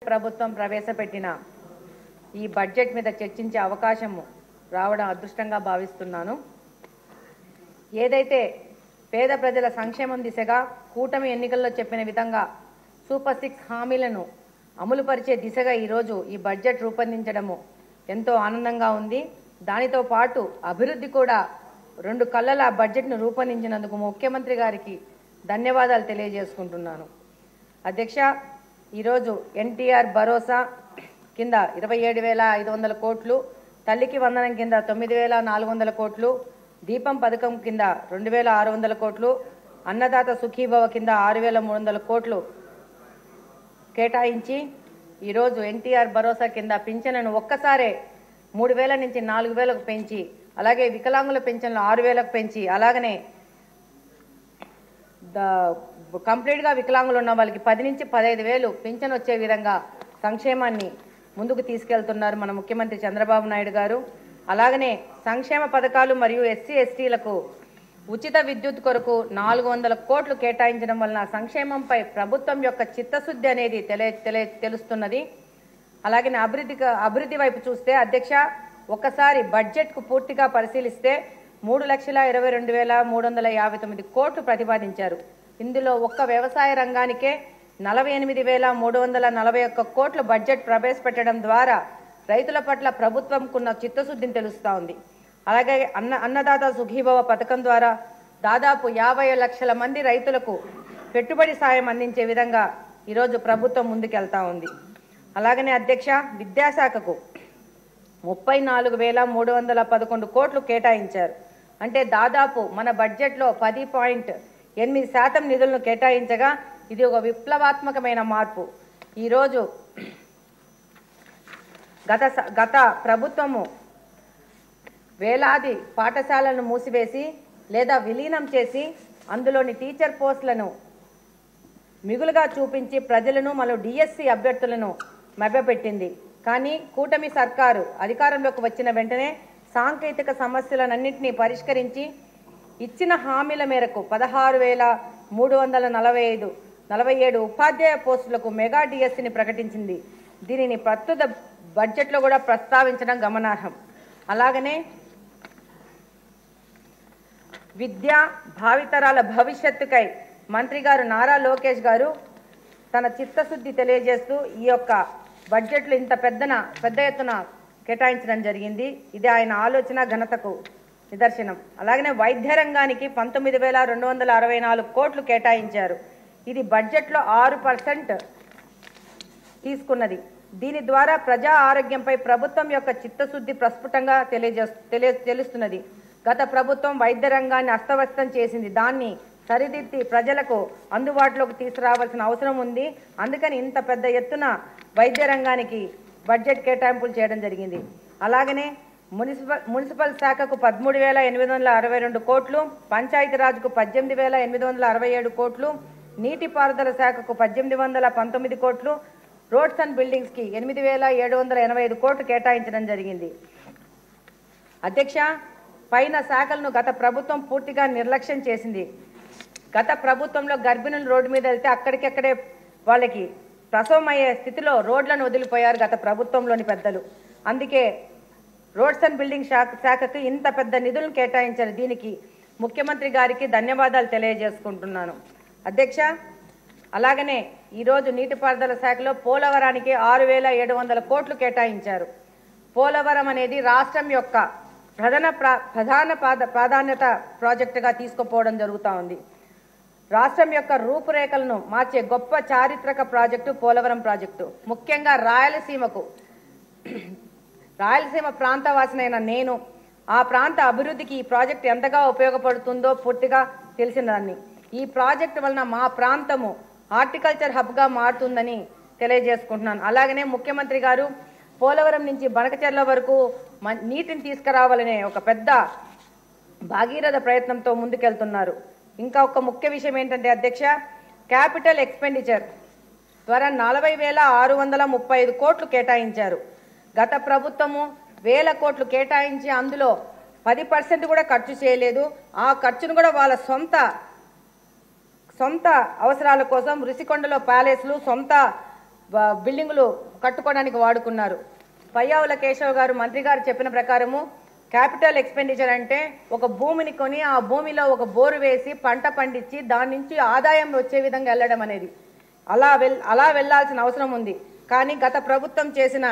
ప్రభుత్వం ప్రవేశపెట్టిన ఈ బడ్జెట్ మీద చర్చించే అవకాశం రావడం అదృష్టంగా భావిస్తున్నాను. ఏదైతే పేద ప్రజల సంక్షేమం దిశగా కూటమి ఎన్నికల్లో చెప్పిన విధంగా సూపర్ 6 హామీలను అమలుపరిచే దిశగా ఈరోజు ఈ బడ్జెట్ రూపొందించడము ఎంతో ఆనందంగా ఉంది. దానితో పాటు అభివృద్ధి కూడా 2 కళ్ళల బడ్జెట్ను రూపొందించినందుకు ముఖ్యమంత్రి గారికి ధన్యవాదాలు తెలియజేసుకుంటున్నాను. అధ్యక్ష, ఈరోజు ఎన్టీఆర్ భరోసా కింద 27,500 కోట్లు, తల్లికి వందనం కింద 9,400 కోట్లు, దీపం పథకం కింద 2,600 కోట్లు, అన్నదాత సుఖీభవ కింద 6,300 కోట్లు కేటాయించి ఈరోజు ఎన్టీఆర్ భరోసా కింద పింఛన్ను ఒక్కసారే 3,000 నుంచి 4,000కు పెంచి, అలాగే వికలాంగుల పెన్షన్లు 6,000కు పెంచి, అలాగనే కంప్లీట్గా వికలాంగులు ఉన్న వాళ్ళకి 10 నుంచి 15,000 పింఛన్ వచ్చే విధంగా సంక్షేమాన్ని ముందుకు తీసుకెళ్తున్నారు మన ముఖ్యమంత్రి చంద్రబాబు నాయుడు గారు. అలాగనే సంక్షేమ పథకాలు మరియు ఎస్సీ ఎస్టీలకు ఉచిత విద్యుత్ కొరకు 400 కోట్లు కేటాయించడం వలన సంక్షేమంపై ప్రభుత్వం యొక్క చిత్తశుద్ధి అనేది తెలుస్తున్నది. అలాగే అభివృద్ధి వైపు చూస్తే అధ్యక్ష, ఒక్కసారి బడ్జెట్కు పూర్తిగా పరిశీలిస్తే 3,22,359 కోట్లు ప్రతిపాదించారు. ఇందులో ఒక్క వ్యవసాయ రంగానికే 48,341 కోట్ల బడ్జెట్ ప్రవేశపెట్టడం ద్వారా రైతుల పట్ల ప్రభుత్వంకున్న చిత్తశుద్ధిని తెలుస్తూ ఉంది. అలాగే అన్నదాత సుఖీభవ పథకం ద్వారా దాదాపు 50 లక్షల మంది రైతులకు పెట్టుబడి సాయం అందించే విధంగా ఈరోజు ప్రభుత్వం ముందుకెళ్తా ఉంది. అలాగనే అధ్యక్ష, విద్యాశాఖకు 34,311 కోట్లు కేటాయించారు. అంటే దాదాపు మన బడ్జెట్లో 10.8% నిధులను కేటాయించగా ఇది ఒక విప్లవాత్మకమైన మార్పు. ఈరోజు గత ప్రభుత్వము వేలాది పాఠశాలను మూసివేసి లేదా విలీనం చేసి అందులోని టీచర్ పోస్టులను మిగులుగా చూపించి ప్రజలను మరియు డిఎస్సి అభ్యర్థులను మభ్యపెట్టింది. కానీ కూటమి సర్కారు అధికారంలోకి వచ్చిన వెంటనే సాంకేతిక సమస్యలన్నింటినీ పరిష్కరించి ఇచ్చిన హామీల మేరకు 16,347 ఉపాధ్యాయ పోస్టులకు మెగా డిఎస్సిని ప్రకటించింది. దీనిని ప్రస్తుత బడ్జెట్లో కూడా ప్రస్తావించడం గమనార్హం. అలాగనే విద్యా భావితరాల భవిష్యత్తుకై మంత్రి గారు నారా లోకేష్ గారు తన చిత్తశుద్ధి తెలియజేస్తూ ఈ యొక్క బడ్జెట్లో ఇంత పెద్ద ఎత్తున కేటాయించడం జరిగింది. ఇది ఆయన ఆలోచన ఘనతకు నిదర్శనం. అలాగనే వైద్య రంగానికి 19,264 కోట్లు కేటాయించారు. ఇది బడ్జెట్లో 6% తీసుకున్నది. దీని ద్వారా ప్రజా ఆరోగ్యంపై ప్రభుత్వం యొక్క చిత్తశుద్ధి ప్రస్ఫుటంగా తెలుస్తున్నది. గత ప్రభుత్వం వైద్య రంగాన్ని అస్తవ్యస్తం చేసింది. దాన్ని సరిదిద్ది ప్రజలకు అందుబాటులోకి తీసుకురావాల్సిన అవసరం ఉంది. అందుకని ఇంత పెద్ద ఎత్తున వైద్య రంగానికి బడ్జెట్ కేటాయింపులు చేయడం జరిగింది. అలాగనే మున్సిపల్ శాఖకు 13,862 కోట్లు, పంచాయతీరాజ్కు 18,867 కోట్లు, నీటిపారుదల శాఖకు 1,819 కోట్లు, రోడ్స్ అండ్ బిల్డింగ్స్కి 8,785 కోట్లు కేటాయించడం జరిగింది. అధ్యక్ష, పైన శాఖలను గత ప్రభుత్వం పూర్తిగా నిర్లక్ష్యం చేసింది. గత ప్రభుత్వంలో గర్భిణులు రోడ్డు మీద వెళ్తే అక్కడికక్కడే వాళ్ళకి ప్రసవం అయ్యే స్థితిలో రోడ్లను వదిలిపోయారు గత ప్రభుత్వంలోని పెద్దలు. అందుకే రోడ్స్ అండ్ బిల్డింగ్ శాఖకు ఇంత పెద్ద నిధులను కేటాయించారు. దీనికి ముఖ్యమంత్రి గారికి ధన్యవాదాలు తెలియజేసుకుంటున్నాను. అధ్యక్ష, అలాగనే ఈరోజు నీటిపారుదల శాఖలో పోలవరానికి 6,700 కోట్లు కేటాయించారు. పోలవరం అనేది రాష్ట్రం యొక్క ప్రధాన ప్రాధాన్యత ప్రాజెక్టుగా తీసుకుపోవడం జరుగుతూ ఉంది. రాష్ట్రం యొక్క రూపురేఖలను మార్చే గొప్ప చారిత్రక ప్రాజెక్టు పోలవరం ప్రాజెక్టు. ముఖ్యంగా రాయలసీమ ప్రాంతవాసినైన నేను ఆ ప్రాంత అభివృద్ధికి ఈ ప్రాజెక్టు ఎంతగా ఉపయోగపడుతుందో పూర్తిగా తెలిసినదాన్ని. ఈ ప్రాజెక్టు వలన మా ప్రాంతము హార్టికల్చర్ హబ్గా మారుతుందని తెలియజేసుకుంటున్నాను. అలాగనే ముఖ్యమంత్రి గారు పోలవరం నుంచి బనకచెర్ల వరకు నీటిని తీసుకురావాలనే ఒక పెద్ద భాగీరథ ప్రయత్నంతో ముందుకెళ్తున్నారు. ఇంకా ఒక ముఖ్య విషయం ఏంటంటే అధ్యక్ష, క్యాపిటల్ ఎక్స్పెండిచర్ ద్వారా 40,635 కోట్లు కేటాయించారు. గత ప్రభుత్వము 1,000 కోట్లు కేటాయించి అందులో 10% కూడా ఖర్చు చేయలేదు. ఆ ఖర్చును కూడా వాళ్ళ సొంత అవసరాల కోసం రుషికొండలో ప్యాలెస్లు, సొంత బిల్డింగులు కట్టుకోవడానికి వాడుకున్నారు. పయ్యావుల కేశవ్ గారు మంత్రి గారు చెప్పిన ప్రకారము క్యాపిటల్ ఎక్స్పెండిచర్ అంటే ఒక భూమిని కొని ఆ భూమిలో ఒక బోరు వేసి పంట పండించి దాని నుంచి ఆదాయం వచ్చే విధంగా వెళ్ళడం అనేది అలా వెళ్ళాల్సిన అవసరం ఉంది. కానీ గత ప్రభుత్వం చేసిన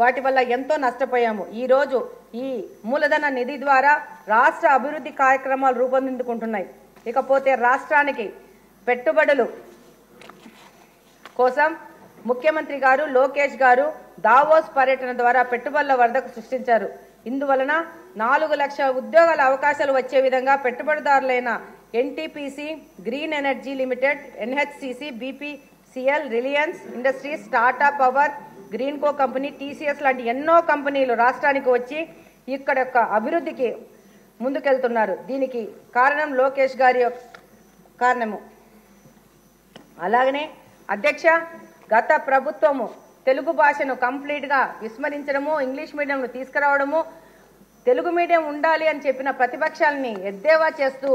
వాటి వల్ల ఎంతో నష్టపోయాము. ఈరోజు ఈ మూలధన నిధి ద్వారా రాష్ట్ర అభివృద్ధి కార్యక్రమాలు రూపొందించుకుంటున్నాయి. ఇకపోతే రాష్ట్రానికి పెట్టుబడులు కోసం ముఖ్యమంత్రి గారు లోకేష్ గారు దావోస్ పర్యటన ద్వారా పెట్టుబడుల వరదకు సృష్టించారు. ఇందువలన 4 లక్షల ఉద్యోగాల అవకాశాలు వచ్చే విధంగా పెట్టుబడిదారులైన NTPC, green energy limited, NHCC, BPCL, Reliance Industries, Tata power, Greenko company, TCS లాంటి ఎన్నో కంపెనీలు రాష్ట్రానికి వచ్చి ఇక్కడ యొక్క అభివృద్ధికి ముందుకెళ్తున్నారు. దీనికి కారణం లోకేష్ గారి కారణము. అలాగనే అధ్యక్ష, గత ప్రభుత్వము తెలుగు భాషను కంప్లీట్గా విస్మరించడము, ఇంగ్లీష్ మీడియంను తీసుకురావడము, తెలుగు మీడియం ఉండాలి అని చెప్పిన ప్రతిపక్షాలని ఎద్దేవా చేస్తూ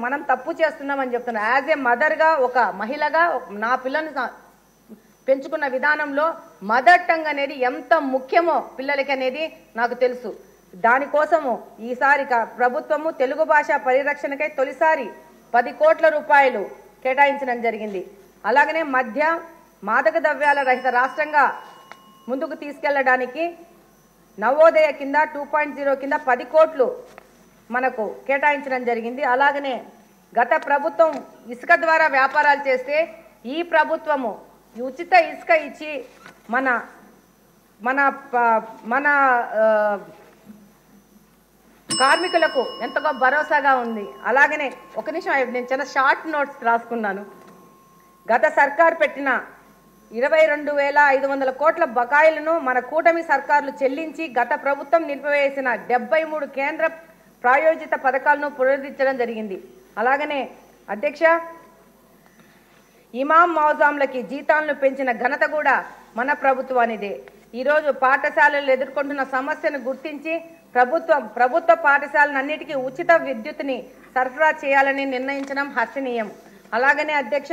మనం తప్పు చేస్తున్నామని చెప్తున్నారు. యాజ్ ఏ మదర్గా, ఒక మహిళగా నా పిల్లల్ని పెంచుకున్న విధానంలో మదర్ టంగ్ అనేది ఎంత ముఖ్యమో పిల్లలకి అనేది నాకు తెలుసు. దానికోసము ఈసారి ప్రభుత్వము తెలుగు భాష పరిరక్షణకై తొలిసారి 10 కోట్ల రూపాయలు కేటాయించడం జరిగింది. అలాగనే మాదక ద్రవ్యాల రహిత రాష్ట్రంగా ముందుకు తీసుకెళ్లడానికి నవోదయ కింద 2.0 కింద 10 కోట్లు మనకు కేటాయించడం జరిగింది. అలాగనే గత ప్రభుత్వం ఇసుక ద్వారా వ్యాపారాలు చేస్తే ఈ ప్రభుత్వము ఉచిత ఇసుక ఇచ్చి మన మన మన కార్మికులకు ఎంతగా భరోసాగా ఉంది. అలాగనే ఒక నిమిషం, నేను చిన్న షార్ట్ నోట్స్ రాసుకున్నాను. గత సర్కార్ పెట్టిన 22,500 కోట్ల బకాయిలను మన కూటమి సర్కార్లు చెల్లించి గత ప్రభుత్వం నిలిపివేసిన 73 కేంద్ర ప్రాయోజిత పథకాలను పునరుద్ధరించడం జరిగింది. అలాగనే అధ్యక్ష, ఇమాం మౌజాంలకి జీతాలను పెంచిన ఘనత కూడా మన ప్రభుత్వానిదే. ఈరోజు పాఠశాలలు ఎదుర్కొంటున్న సమస్యను గుర్తించి ప్రభుత్వ పాఠశాలన్నిటికీ ఉచిత విద్యుత్ని సరఫరా చేయాలని నిర్ణయించడం హర్షణీయం. అలాగనే అధ్యక్ష,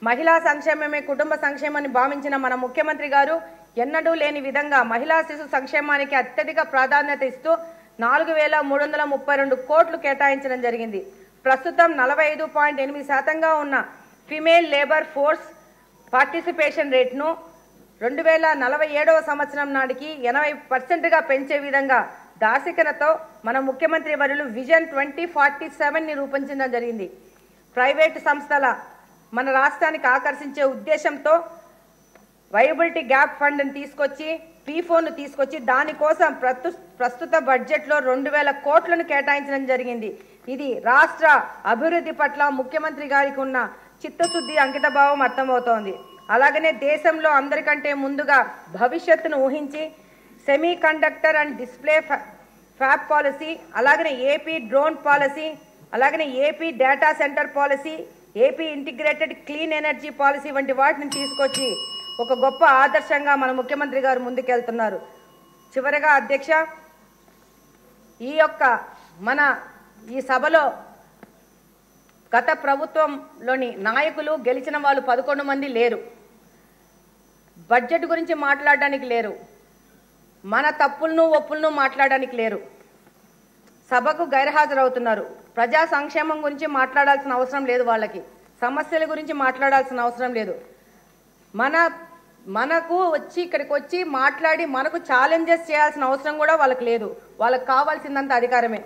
మహిళా సంక్షేమమే కుటుంబ సంక్షేమాన్ని భావించిన మన ముఖ్యమంత్రి గారు ఎన్నడూ లేని విధంగా మహిళా శిశు సంక్షేమానికి అత్యధిక ప్రాధాన్యత ఇస్తూ 4,332 కోట్లు కేటాయించడం జరిగింది. ప్రస్తుతం 45.8% ఉన్న ఫిమేల్ లేబర్ ఫోర్స్ పార్టిసిపేషన్ రేట్ను 2047 సంవత్సరం నాటికి 80% పెంచే విధంగా దార్శికతతో మన ముఖ్యమంత్రి వర్యులు విజన్ 2047ని రూపొందించడం జరిగింది. ప్రైవేటు సంస్థల మన రాష్ట్రానికి ఆకర్షించే ఉద్దేశంతో వైబిలిటీ గ్యాప్ ఫండ్ని తీసుకొచ్చి పీఫోను తీసుకొచ్చి దానికోసం ప్రస్తుత బడ్జెట్లో 2,000 కోట్లను కేటాయించడం జరిగింది. ఇది రాష్ట్ర అభివృద్ధి పట్ల ముఖ్యమంత్రి గారికి ఉన్న చిత్తశుద్ధి, అంకితభావం అర్థమవుతోంది. అలాగనే దేశంలో అందరికంటే ముందుగా భవిష్యత్తును ఊహించి semi conductor and display fab policy, అలాగనే ఏపీ డ్రోన్ పాలసీ, అలాగనే AP data centre policy, AP integrated clean energy policy వంటి వాటిని తీసుకొచ్చి ఒక గొప్ప ఆదర్శంగా మన ముఖ్యమంత్రి గారు ముందుకెళ్తున్నారు. చివరగా అధ్యక్ష, ఈ సభలో గత ప్రభుత్వంలోని నాయకులు గెలిచిన వాళ్ళు 11 మంది లేరు. బడ్జెట్ గురించి మాట్లాడడానికి లేరు. మన తప్పులను ఒప్పులను మాట్లాడడానికి లేరు. సభకు గైర్హాజరవుతున్నారు. ప్రజా సంక్షేమం గురించి మాట్లాడాల్సిన అవసరం లేదు. వాళ్ళకి సమస్యల గురించి మాట్లాడాల్సిన అవసరం లేదు. మనకు వచ్చి ఇక్కడికి వచ్చి మాట్లాడి మనకు ఛాలెంజెస్ చేయాల్సిన అవసరం కూడా వాళ్ళకి లేదు. వాళ్ళకి కావాల్సిందంత అధికారమే.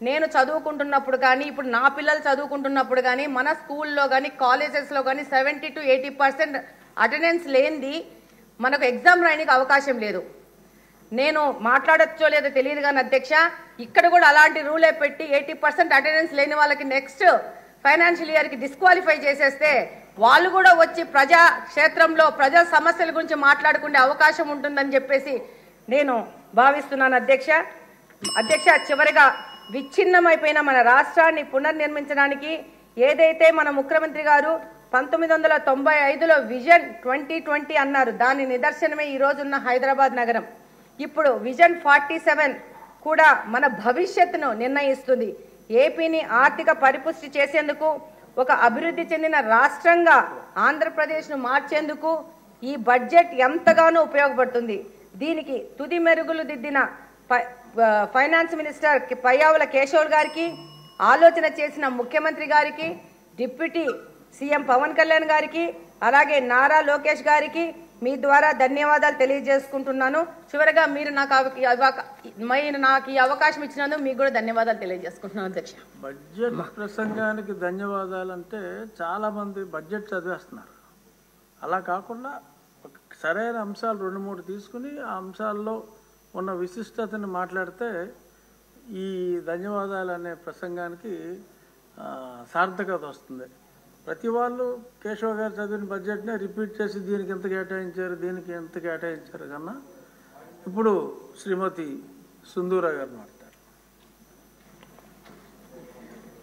నేను చదువుకుంటున్నప్పుడు కానీ, ఇప్పుడు నా పిల్లలు చదువుకుంటున్నప్పుడు కానీ, మన స్కూల్లో కానీ కాలేజెస్లో కానీ 70 to 80% అటెండెన్స్ లేనిది మనకు ఎగ్జామ్ రాయడానికి అవకాశం లేదు. నేను మాట్లాడచ్చో లేదో తెలియదు కానీ అధ్యక్ష, ఇక్కడ కూడా అలాంటి రూలే పెట్టి 80% అటెండెన్స్ లేని వాళ్ళకి నెక్స్ట్ ఫైనాన్షియల్ ఇయర్కి డిస్క్వాలిఫై చేసేస్తే వాళ్ళు కూడా వచ్చి ప్రజా క్షేత్రంలో ప్రజా సమస్యల గురించి మాట్లాడుకునే అవకాశం ఉంటుందని చెప్పేసి నేను భావిస్తున్నాను. అధ్యక్ష, చివరిగా విచ్ఛిన్నమైపోయిన మన రాష్ట్రాన్ని పునర్నిర్మించడానికి ఏదైతే మన ముఖ్యమంత్రి గారు 1995లో విజన్ 2020 అన్నారు, దాని నిదర్శనమే ఈ రోజున్న హైదరాబాద్ నగరం. ఇప్పుడు విజన్ 47 కూడా మన భవిష్యత్తును నిర్ణయిస్తుంది. ఏపీని ఆర్థిక పరిపుష్టి చేసేందుకు, ఒక అభివృద్ధి చెందిన రాష్ట్రంగా ఆంధ్రప్రదేశ్ను మార్చేందుకు ఈ బడ్జెట్ ఎంతగానో ఉపయోగపడుతుంది. దీనికి తుది మెరుగులు దిద్దిన ఫైనాన్స్ మినిస్టర్ పయ్యావుల కేశవ్ గారికి, ఆలోచన చేసిన ముఖ్యమంత్రి గారికి, డిప్యూటీ సీఎం పవన్ కళ్యాణ్ గారికి, అలాగే నారా లోకేష్ గారికి మీ ద్వారా ధన్యవాదాలు తెలియజేసుకుంటున్నాను. చివరగా మీరు నాకు ఈ అవకాశం ఇచ్చినందుకు మీకు కూడా ధన్యవాదాలు తెలియజేసుకుంటున్నాను అధ్యక్ష. బడ్జెట్ ప్రసంగానికి ధన్యవాదాలు అంటే చాలా మంది బడ్జెట్ చదివేస్తున్నారు. అలా కాకుండా సరైన అంశాలు 2-3 తీసుకుని ఆ అంశాల్లో ఉన్న విశిష్టతని మాట్లాడితే ఈ ధన్యవాదాలు అనే ప్రసంగానికి సార్థకత వస్తుంది. ప్రతి వాళ్ళు కేశవ్ గారు చదివిన బడ్జెట్నే రిపీట్ చేసి దీనికి ఎంత కేటాయించారు, దీనికి ఎంత కేటాయించారు కన్నా ఇప్పుడు శ్రీమతి సుందూరా గారు మాట్లాడారు.